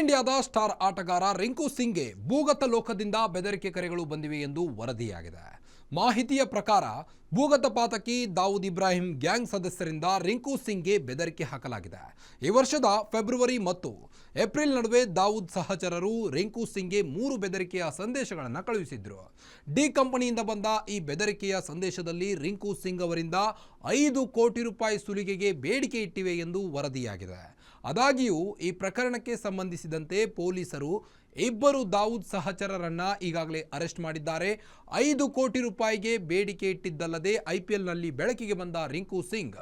ಇಂಡಿಯಾದ ಸ್ಟಾರ್ ಆಟಗಾರ ರಿಂಕು ಸಿಂಗ್ಗೆ ಭೂಗತ ಲೋಕದಿಂದ ಬೆದರಿಕೆ ಕರೆಗಳು ಬಂದಿವೆ ಎಂದು ವರದಿಯಾಗಿದೆ. ಮಾಹಿತಿಯ ಪ್ರಕಾರ ಭೂಗತ ಪಾತಕಿ ದಾವೂದ್ ಇಬ್ರಾಹಿಂ ಗ್ಯಾಂಗ್ ಸದಸ್ಯರಿಂದ ರಿಂಕು ಸಿಂಗ್ಗೆ ಬೆದರಿಕೆ ಹಾಕಲಾಗಿದೆ. ಈ ವರ್ಷದ ಫೆಬ್ರವರಿ ಮತ್ತು ಏಪ್ರಿಲ್ ನಡುವೆ ದಾವೂದ್ ಸಹಚರರು ರಿಂಕು ಸಿಂಗ್ಗೆ 3 ಬೆದರಿಕೆಯ ಸಂದೇಶಗಳನ್ನು ಕಳುಹಿಸಿದ್ರು. ಡಿ ಕಂಪನಿಯಿಂದ ಬಂದ ಈ ಬೆದರಿಕೆಯ ಸಂದೇಶದಲ್ಲಿ ರಿಂಕು ಸಿಂಗ್ ಅವರಿಂದ 5 ಕೋಟಿ ರೂಪಾಯಿ ಸುಲಿಗೆಗೆ ಬೇಡಿಕೆ ಇಟ್ಟಿವೆ ಎಂದು ವರದಿಯಾಗಿದೆ. ಆದಾಗ್ಯೂ ಈ ಪ್ರಕರಣಕ್ಕೆ ಸಂಬಂಧಿಸಿದಂತೆ ಪೊಲೀಸರು ಇಬ್ಬರು ದಾವೂದ್ ಸಹಚರರನ್ನ ಈಗಾಗಲೇ ಅರೆಸ್ಟ್ ಮಾಡಿದ್ದಾರೆ. 5 ಕೋಟಿ ರೂಪಾಯಿಗೆ ಬೇಡಿಕೆ ಇಟ್ಟಿದ್ದಲ್ಲದೆ ಐಪಿಎಲ್ನಲ್ಲಿ ಬೆಳಕಿಗೆ ಬಂದ ರಿಂಕು ಸಿಂಗ್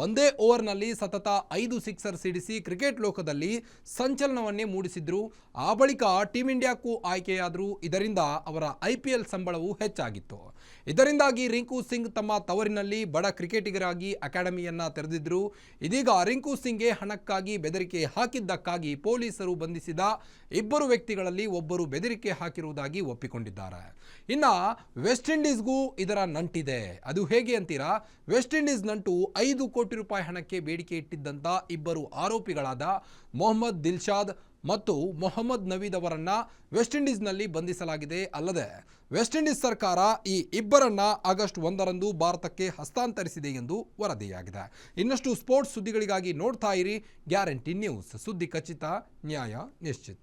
ಒಂದೇ ಓವರ್ನಲ್ಲಿ ಸತತ 5 ಸಿಕ್ಸರ್ ಸಿಡಿಸಿ ಕ್ರಿಕೆಟ್ ಲೋಕದಲ್ಲಿ ಸಂಚಲನವನ್ನೇ ಮೂಡಿಸಿದ್ರು. ಆ ಬಳಿಕ ಟೀಂ ಇಂಡಿಯಾಕ್ಕೂ ಆಯ್ಕೆಯಾದರು. ಇದರಿಂದ ಅವರ ಐಪಿಎಲ್ ಸಂಬಳವು ಹೆಚ್ಚಾಗಿತ್ತು. ಇದರಿಂದಾಗಿ ರಿಂಕು ಸಿಂಗ್ ತಮ್ಮ ತವರಿನಲ್ಲಿ ಬಡ ಕ್ರಿಕೆಟಿಗರಾಗಿ ಅಕಾಡೆಮಿಯನ್ನ ತೆರೆದಿದ್ರು. ಇದೀಗ ರಿಂಕು ಸಿಂಗ್ಗೆ ಹಣಕ್ಕಾಗಿ ಬೆದರಿಕೆ ಹಾಕಿದ್ದಕ್ಕಾಗಿ ಪೊಲೀಸರು ಬಂಧಿಸಿದ ಇಬ್ಬರು ವ್ಯಕ್ತಿಗಳಲ್ಲಿ ಒಬ್ಬರು ಬೆದರಿಕೆ ಹಾಕಿರುವುದಾಗಿ ಒಪ್ಪಿಕೊಂಡಿದ್ದಾರೆ. ಇನ್ನು ವೆಸ್ಟ್ ಇಂಡೀಸ್ಗೂ ಇದರ ನಂಟಿದೆ. ಅದು ಹೇಗೆ ಅಂತೀರಾ? ವೆಸ್ಟ್ ಇಂಡೀಸ್ ನಂಟು 5 ಕೋಟಿ ರೂಪಾಯಿ ಹಣಕ್ಕೆ ಬೇಡಿಕೆ ಇಟ್ಟಿದ್ದಂಥ ಇಬ್ಬರು ಆರೋಪಿಗಳಾದ ಮೊಹಮ್ಮದ್ ದಿಲ್ಶಾದ್ ಮತ್ತು ಮೊಹಮ್ಮದ್ ನವೀದ್ ಅವರನ್ನ ವೆಸ್ಟ್ ಇಂಡೀಸ್ನಲ್ಲಿ ಬಂಧಿಸಲಾಗಿದೆ. ಅಲ್ಲದೆ ವೆಸ್ಟ್ ಇಂಡೀಸ್ ಸರ್ಕಾರ ಈ ಇಬ್ಬರನ್ನ ಆಗಸ್ಟ್ 1ರಂದು ಭಾರತಕ್ಕೆ ಹಸ್ತಾಂತರಿಸಿದೆ ಎಂದು ವರದಿಯಾಗಿದೆ. ಇನ್ನಷ್ಟು ಸ್ಪೋರ್ಟ್ಸ್ ಸುದ್ದಿಗಳಿಗಾಗಿ ನೋಡ್ತಾ ಇರಿ ಗ್ಯಾರಂಟಿ ನ್ಯೂಸ್. ಸುದ್ದಿ ಖಚಿತ, ನ್ಯಾಯ ನಿಶ್ಚಿತ.